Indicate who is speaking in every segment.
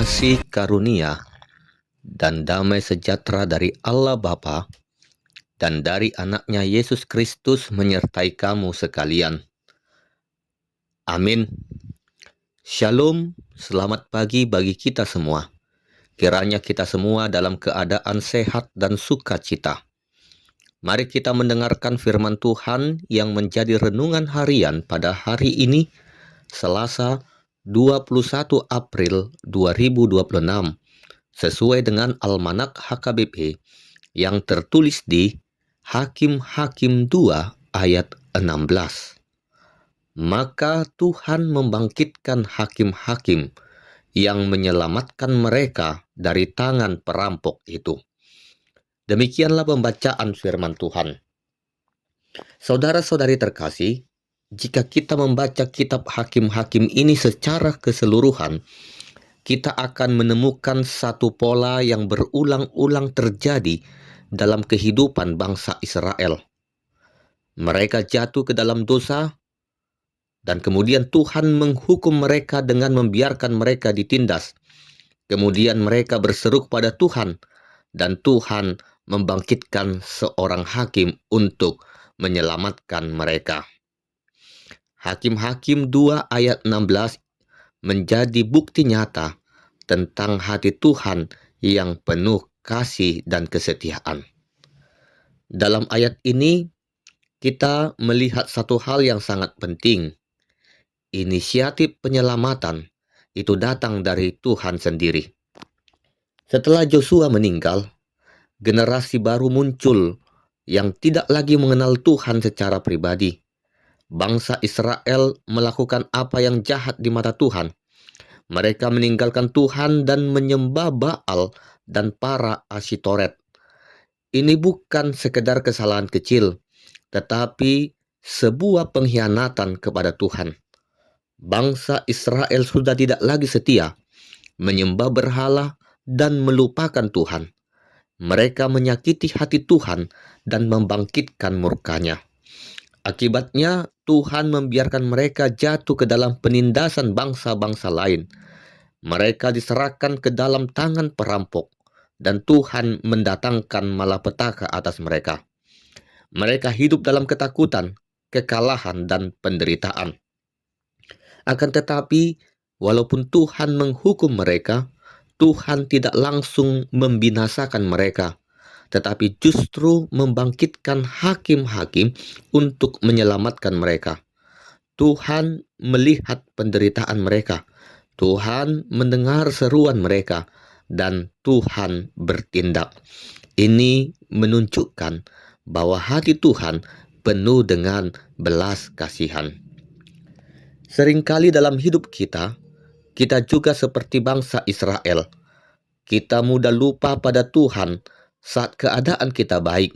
Speaker 1: kasih karunia dan damai sejahtera dari Allah Bapa dan dari anaknya Yesus Kristus menyertai kamu sekalian. Amin. Shalom, selamat pagi bagi kita semua. Kiranya kita semua dalam keadaan sehat dan sukacita. Mari kita mendengarkan firman Tuhan yang menjadi renungan harian pada hari ini, Selasa 21 April 2026, sesuai dengan Almanak HKBP yang tertulis di Hakim-Hakim 2 ayat 16. Maka Tuhan membangkitkan hakim-hakim yang menyelamatkan mereka dari tangan perampok itu. Demikianlah pembacaan firman Tuhan. Saudara-saudari terkasih, jika kita membaca kitab Hakim-Hakim ini secara keseluruhan, kita akan menemukan satu pola yang berulang-ulang terjadi dalam kehidupan bangsa Israel. Mereka jatuh ke dalam dosa, dan kemudian Tuhan menghukum mereka dengan membiarkan mereka ditindas. Kemudian mereka berseru kepada Tuhan, dan Tuhan membangkitkan seorang hakim untuk menyelamatkan mereka. Hakim-Hakim 2 ayat 16 menjadi bukti nyata tentang hati Tuhan yang penuh kasih dan kesetiaan. Dalam ayat ini, kita melihat satu hal yang sangat penting. Inisiatif penyelamatan itu datang dari Tuhan sendiri. Setelah Yosua meninggal, generasi baru muncul yang tidak lagi mengenal Tuhan secara pribadi. Bangsa Israel melakukan apa yang jahat di mata Tuhan. Mereka meninggalkan Tuhan dan menyembah Baal dan para Asyitoret. Ini bukan sekedar kesalahan kecil, tetapi sebuah pengkhianatan kepada Tuhan. Bangsa Israel sudah tidak lagi setia, menyembah berhala dan melupakan Tuhan. Mereka menyakiti hati Tuhan dan membangkitkan murkanya. Akibatnya, Tuhan membiarkan mereka jatuh ke dalam penindasan bangsa-bangsa lain. Mereka diserahkan ke dalam tangan perampok, dan Tuhan mendatangkan malapetaka atas mereka. Mereka hidup dalam ketakutan, kekalahan, dan penderitaan. Akan tetapi, walaupun Tuhan menghukum mereka, Tuhan tidak langsung membinasakan mereka, tetapi justru membangkitkan hakim-hakim untuk menyelamatkan mereka. Tuhan melihat penderitaan mereka, Tuhan mendengar seruan mereka, dan Tuhan bertindak. Ini menunjukkan bahwa hati Tuhan penuh dengan belas kasihan. Seringkali dalam hidup kita juga seperti bangsa Israel. Kita mudah lupa pada Tuhan saat keadaan kita baik,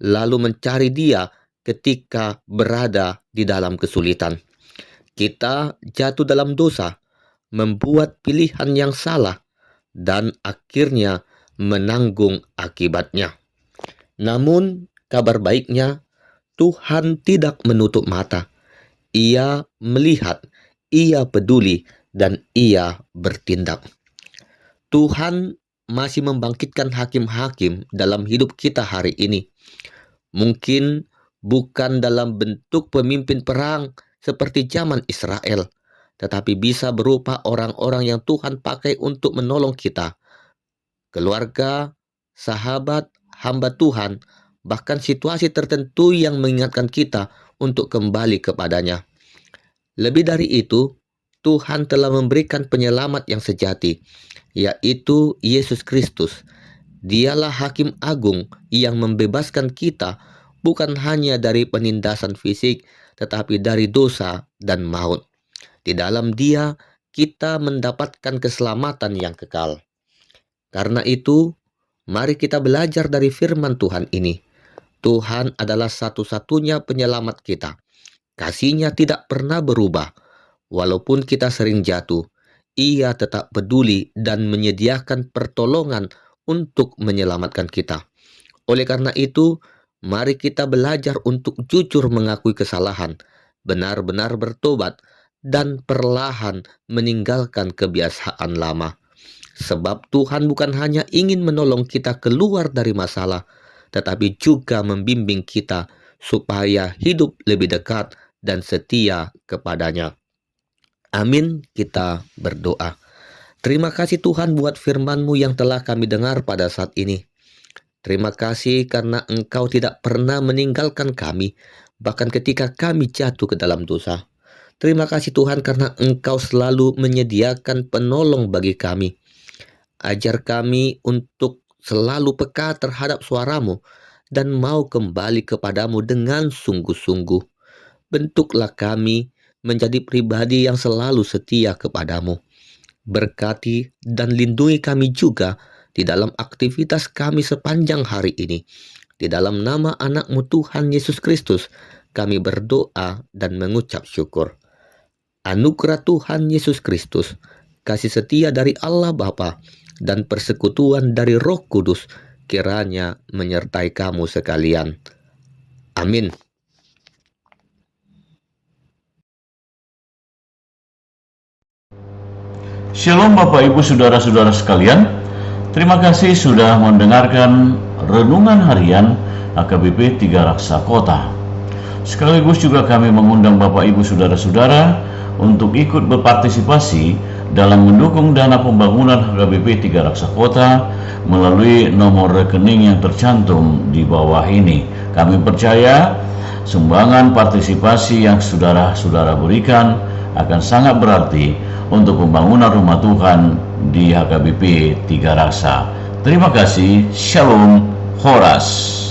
Speaker 1: lalu mencari Dia ketika berada di dalam kesulitan. Kita jatuh dalam dosa, membuat pilihan yang salah, dan akhirnya menanggung akibatnya. Namun, kabar baiknya, Tuhan tidak menutup mata. Ia melihat, Ia peduli, dan Ia bertindak. Tuhan masih membangkitkan hakim-hakim dalam hidup kita hari ini. Mungkin bukan dalam bentuk pemimpin perang seperti zaman Israel, tetapi bisa berupa orang-orang yang Tuhan pakai untuk menolong kita. Keluarga, sahabat, hamba Tuhan, bahkan situasi tertentu yang mengingatkan kita untuk kembali kepadanya. Lebih dari itu, Tuhan telah memberikan penyelamat yang sejati, yaitu Yesus Kristus. Dialah Hakim Agung yang membebaskan kita bukan hanya dari penindasan fisik, tetapi dari dosa dan maut. Di dalam Dia, kita mendapatkan keselamatan yang kekal. Karena itu, mari kita belajar dari firman Tuhan ini. Tuhan adalah satu-satunya penyelamat kita. Kasih-Nya tidak pernah berubah. Walaupun kita sering jatuh, Ia tetap peduli dan menyediakan pertolongan untuk menyelamatkan kita. Oleh karena itu, mari kita belajar untuk jujur mengakui kesalahan, benar-benar bertobat, dan perlahan meninggalkan kebiasaan lama. Sebab Tuhan bukan hanya ingin menolong kita keluar dari masalah, tetapi juga membimbing kita supaya hidup lebih dekat dan setia kepadanya. Amin, kita berdoa. Terima kasih Tuhan buat firman-Mu yang telah kami dengar pada saat ini. Terima kasih karena Engkau tidak pernah meninggalkan kami, bahkan ketika kami jatuh ke dalam dosa. Terima kasih Tuhan karena Engkau selalu menyediakan penolong bagi kami. Ajar kami untuk selalu peka terhadap suara-Mu dan mau kembali kepadamu dengan sungguh-sungguh. Bentuklah kami menjadi pribadi yang selalu setia kepadamu. Berkati dan lindungi kami juga di dalam aktivitas kami sepanjang hari ini. Di dalam nama anak-Mu Tuhan Yesus Kristus, kami berdoa dan mengucap syukur. Anugerah Tuhan Yesus Kristus, kasih setia dari Allah Bapa, dan persekutuan dari Roh Kudus kiranya menyertai kamu sekalian. Amin.
Speaker 2: Shalom Bapak Ibu Saudara-saudara sekalian. Terima kasih sudah mendengarkan Renungan Harian HKBP 3 Raksa Kota. Sekaligus juga kami mengundang Bapak Ibu Saudara-saudara untuk ikut berpartisipasi dalam mendukung dana pembangunan HKBP 3 Raksa Kota melalui nomor rekening yang tercantum di bawah ini. Kami percaya sumbangan partisipasi yang saudara-saudara berikan akan sangat berarti untuk pembangunan rumah Tuhan di HKBP 3 Raksa. Terima kasih. Shalom. Horas.